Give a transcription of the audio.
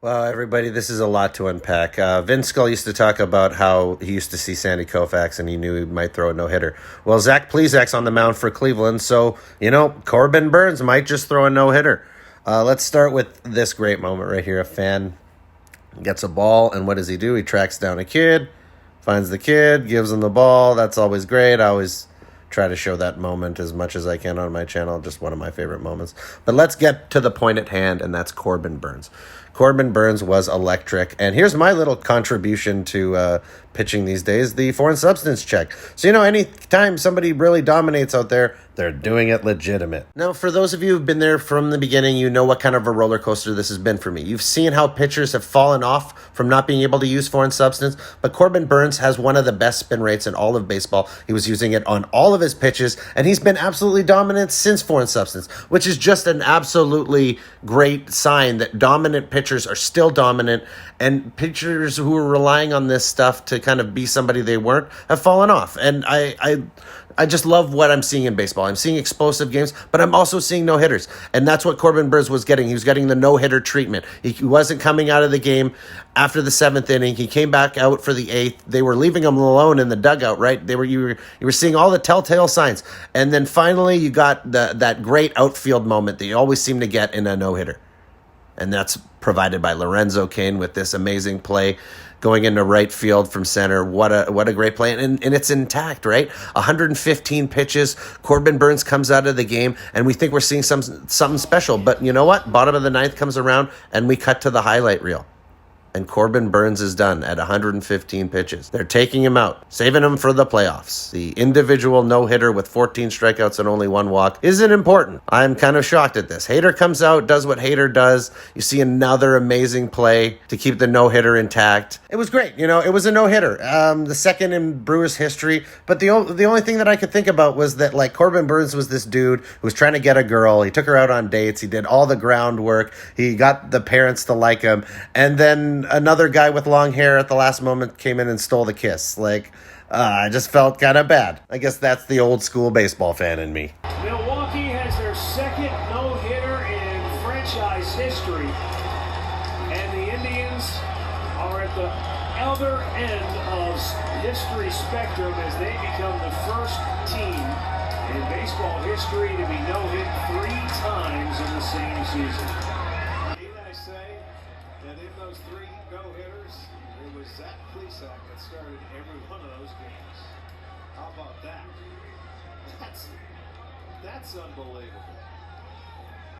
Well, everybody, this is a lot to unpack. Vince Scull used to talk about how he used to see Sandy Koufax and he knew he might throw a no-hitter. Well, Zach Plesac's on the mound for Cleveland, so, Corbin Burnes might just throw a no-hitter. Let's start with this great moment right here. A fan gets a ball, and what does he do? He tracks down a kid, finds the kid, gives him the ball. That's always great. I always try to show that moment as much as I can on my channel. Just one of my favorite moments. But let's get to the point at hand, and that's Corbin Burnes. Corbin Burnes was electric. And here's my little contribution to pitching these days, the foreign substance check. So, anytime somebody really dominates out there, they're doing it legitimate. Now, for those of you who've been there from the beginning, you know what kind of a roller coaster this has been for me. You've seen how pitchers have fallen off from not being able to use foreign substance, but Corbin Burnes has one of the best spin rates in all of baseball. He was using it on all of his pitches, and he's been absolutely dominant since foreign substance, which is just an absolutely great sign that dominant pitchers are still dominant, and pitchers who are relying on this stuff to kind of be somebody they weren't have fallen off. And I just love what I'm seeing in baseball. I'm seeing explosive games, but I'm also seeing no-hitters. And that's what Corbin Burnes was getting. He was getting the no-hitter treatment. He wasn't coming out of the game after the seventh inning. He came back out for the eighth. They were leaving him alone in the dugout, right? You were seeing all the telltale signs. And then finally you got that great outfield moment that you always seem to get in a no-hitter. And that's provided by Lorenzo Cain with this amazing play going into right field from center. What a great play. And it's intact, right? 115 pitches. Corbin Burnes comes out of the game, and we think we're seeing something special. But you know what? Bottom of the ninth comes around, and we cut to the highlight reel. And Corbin Burnes is done at 115 pitches. They're taking him out, saving him for the playoffs. The individual no-hitter with 14 strikeouts and only one walk isn't important. I'm kind of shocked at this. Hader comes out, does what Hader does. You see another amazing play to keep the no-hitter intact. It was great. It was a no-hitter. The second in Brewers history. But the only thing that I could think about was that, Corbin Burnes was this dude who was trying to get a girl. He took her out on dates. He did all the groundwork. He got the parents to like him. And then another guy with long hair at the last moment came in and stole the kiss. I just felt kind of bad. I guess that's the old school baseball fan in me. Milwaukee has their second no-hitter in franchise history. And the Indians are at the other end of history spectrum as they become the first team in baseball history to be no-hit 3 times in the same season. Need I say that in those 3 no-hitters, it was Zach Plesac that started every one of those games. How about that? That's unbelievable.